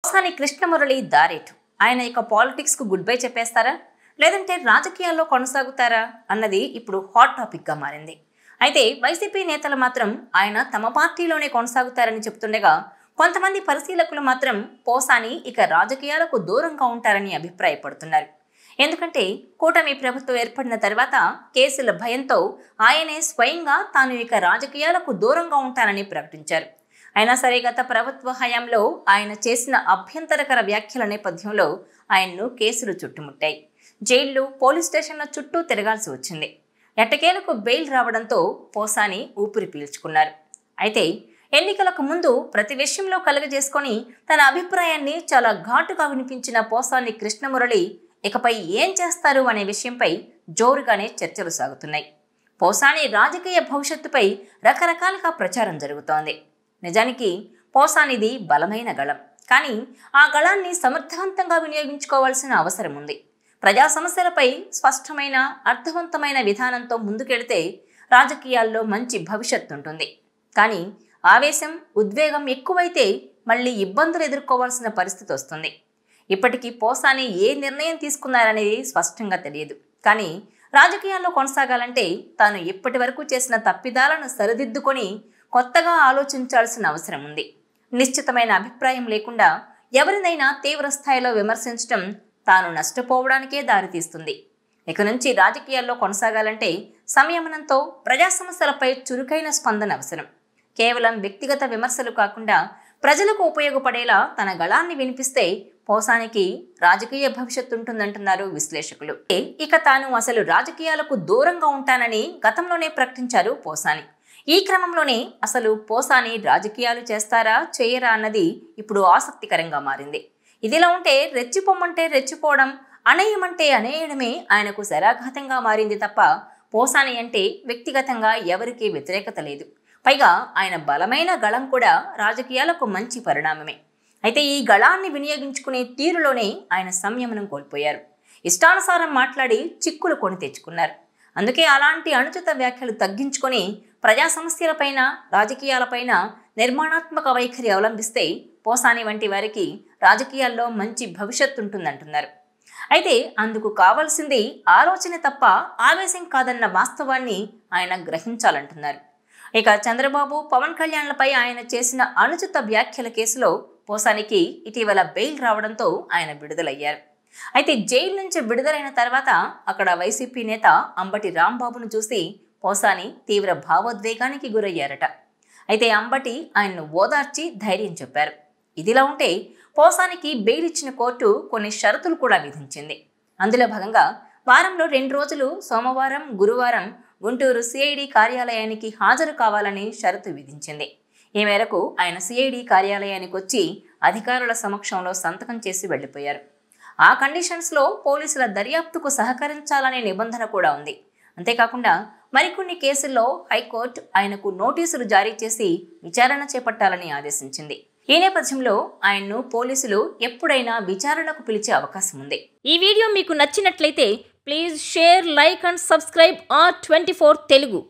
పోసాని కృష్ణమురళి దారేటు ఆయన ఇక పాలిటిక్స్ కు గుడ్ బై చెప్పేస్తారా లేదంటే రాజకీయాల్లో కొనసాగుతారా అన్నది ఇప్పుడు హాట్ టాపిక్ గా మారింది. అయితే వైసీపీ నేతలు మాత్రం ఆయన తమ పార్టీలోనే కొనసాగుతారని చెప్తుండగా కొంతమంది పరిశీలకులు మాత్రం పోసాని ఇక రాజకీయాలకు దూరంగా ఉంటారని అభిప్రాయపడుతున్నారు. ఎందుకంటే కూటమి ప్రభుత్వం ఏర్పడిన తర్వాత కేసుల భయంతో ఆయనే స్వయంగా తాను ఇక రాజకీయాలకు దూరంగా ఉంటానని ప్రకటించారు. అయినా సరే గత ప్రభుత్వ హయాంలో ఆయన చేసిన అభ్యంతరకర వ్యాఖ్యల నేపథ్యంలో ఆయన్ను కేసులు చుట్టుముట్టాయి. జైళ్లు, పోలీస్ స్టేషన్ల చుట్టూ తిరగాల్సి వచ్చింది. ఎట్టకేలకు బెయిల్ రావడంతో పోసాని ఊపిరి పీల్చుకున్నారు. అయితే ఎన్నికలకు ముందు ప్రతి విషయంలో కలుగజేసుకొని తన అభిప్రాయాన్ని చాలా ఘాటుగా వినిపించిన పోసాని కృష్ణమురళి ఇకపై ఏం చేస్తారు అనే విషయంపై జోరుగానే చర్చలు సాగుతున్నాయి. పోసాని రాజకీయ భవిష్యత్తుపై రకరకాలుగా ప్రచారం జరుగుతోంది. నిజానికి పోసానిది బలమైన గళం, కానీ ఆ గళాన్ని సమర్థవంతంగా వినియోగించుకోవాల్సిన అవసరం ఉంది. ప్రజా సమస్యలపై స్పష్టమైన, అర్థవంతమైన విధానంతో ముందుకెడితే రాజకీయాల్లో మంచి భవిష్యత్తు ఉంటుంది. కానీ ఆవేశం, ఉద్వేగం ఎక్కువైతే మళ్ళీ ఇబ్బందులు ఎదుర్కోవాల్సిన పరిస్థితి వస్తుంది. ఇప్పటికీ పోసాని ఏ నిర్ణయం తీసుకున్నారనేది స్పష్టంగా తెలియదు. కానీ రాజకీయాల్లో కొనసాగాలంటే తాను ఇప్పటి వరకు చేసిన తప్పిదాలను సరిదిద్దుకొని కొత్తగా ఆలోచించాల్సిన అవసరం ఉంది. నిశ్చితమైన అభిప్రాయం లేకుండా ఎవరినైనా తీవ్ర స్థాయిలో విమర్శించడం తాను నష్టపోవడానికే దారితీస్తుంది. ఇక నుంచి రాజకీయాల్లో కొనసాగాలంటే సంయమనంతో ప్రజా సమస్యలపై చురుకైన స్పందన అవసరం. కేవలం వ్యక్తిగత విమర్శలు కాకుండా ప్రజలకు ఉపయోగపడేలా తన గళాన్ని వినిపిస్తే పోసానికి రాజకీయ భవిష్యత్తు ఉంటుందంటున్నారు విశ్లేషకులు. ఇక తాను అసలు రాజకీయాలకు దూరంగా ఉంటానని గతంలోనే ప్రకటించారు పోసాని. ఈ క్రమంలోనే అసలు పోసాని రాజకీయాలు చేస్తారా, చేయరా అన్నది ఇప్పుడు ఆసక్తికరంగా మారింది. ఇదిలా ఉంటే రెచ్చిపోమంటే రెచ్చిపోవడం, అనేయమంటే అనేయడమే ఆయనకు శరాఘాతంగా మారింది తప్ప పోసాని అంటే వ్యక్తిగతంగా ఎవరికీ వ్యతిరేకత లేదు. పైగా ఆయన బలమైన గళం కూడా రాజకీయాలకు మంచి పరిణామమే. అయితే ఈ గళాన్ని వినియోగించుకునే తీరులోనే ఆయన సంయమనం కోల్పోయారు. ఇష్టానుసారం మాట్లాడి చిక్కులు కొని తెచ్చుకున్నారు. అందుకే అలాంటి అనుచిత వ్యాఖ్యలు తగ్గించుకొని ప్రజా సమస్యలపైన, రాజకీయాలపైన నిర్మాణాత్మక వైఖరి అవలంబిస్తే పోసాని వంటి వారికి రాజకీయాల్లో మంచి భవిష్యత్తు ఉంటుందంటున్నారు. అయితే అందుకు కావాల్సింది ఆలోచన తప్ప ఆవేశం కాదన్న వాస్తవాన్ని ఆయన గ్రహించాలంటున్నారు. ఇక చంద్రబాబు, పవన్ కళ్యాణ్లపై ఆయన చేసిన అనుచిత వ్యాఖ్యల కేసులో పోసానికి ఇటీవల బెయిల్ రావడంతో ఆయన విడుదలయ్యారు. అయితే జైలు నుంచి విడుదలైన తర్వాత అక్కడ వైసీపీ నేత అంబటి రాంబాబును చూసి పోసాని తీవ్ర భావోద్వేగానికి గురయ్యారట. అయితే అంబటి ఆయన్ను ఓదార్చి ధైర్యం చెప్పారు. ఇదిలా ఉంటే పోసానికి బెయిల్ ఇచ్చిన కోర్టు కొన్ని షరతులు కూడా విధించింది. అందులో భాగంగా వారంలో 2 రోజులు సోమవారం, గురువారం గుంటూరు సిఐడి కార్యాలయానికి హాజరు కావాలని షరతు విధించింది. ఈ మేరకు ఆయన సిఐడి కార్యాలయానికి వచ్చి అధికారుల సమక్షంలో సంతకం చేసి వెళ్లిపోయారు. ఆ కండిషన్స్లో పోలీసుల దర్యాప్తుకు సహకరించాలనే నిబంధన కూడా ఉంది. అంతేకాకుండా మరికొన్ని కేసుల్లో హైకోర్టు ఆయనకు నోటీసులు జారీ చేసి విచారణ చేపట్టాలని ఆదేశించింది. ఈ నేపథ్యంలో ఆయన్ను పోలీసులు ఎప్పుడైనా విచారణకు పిలిచే అవకాశం ఉంది. ఈ వీడియో మీకు నచ్చినట్లయితే please share, like and subscribe R24 Telugu.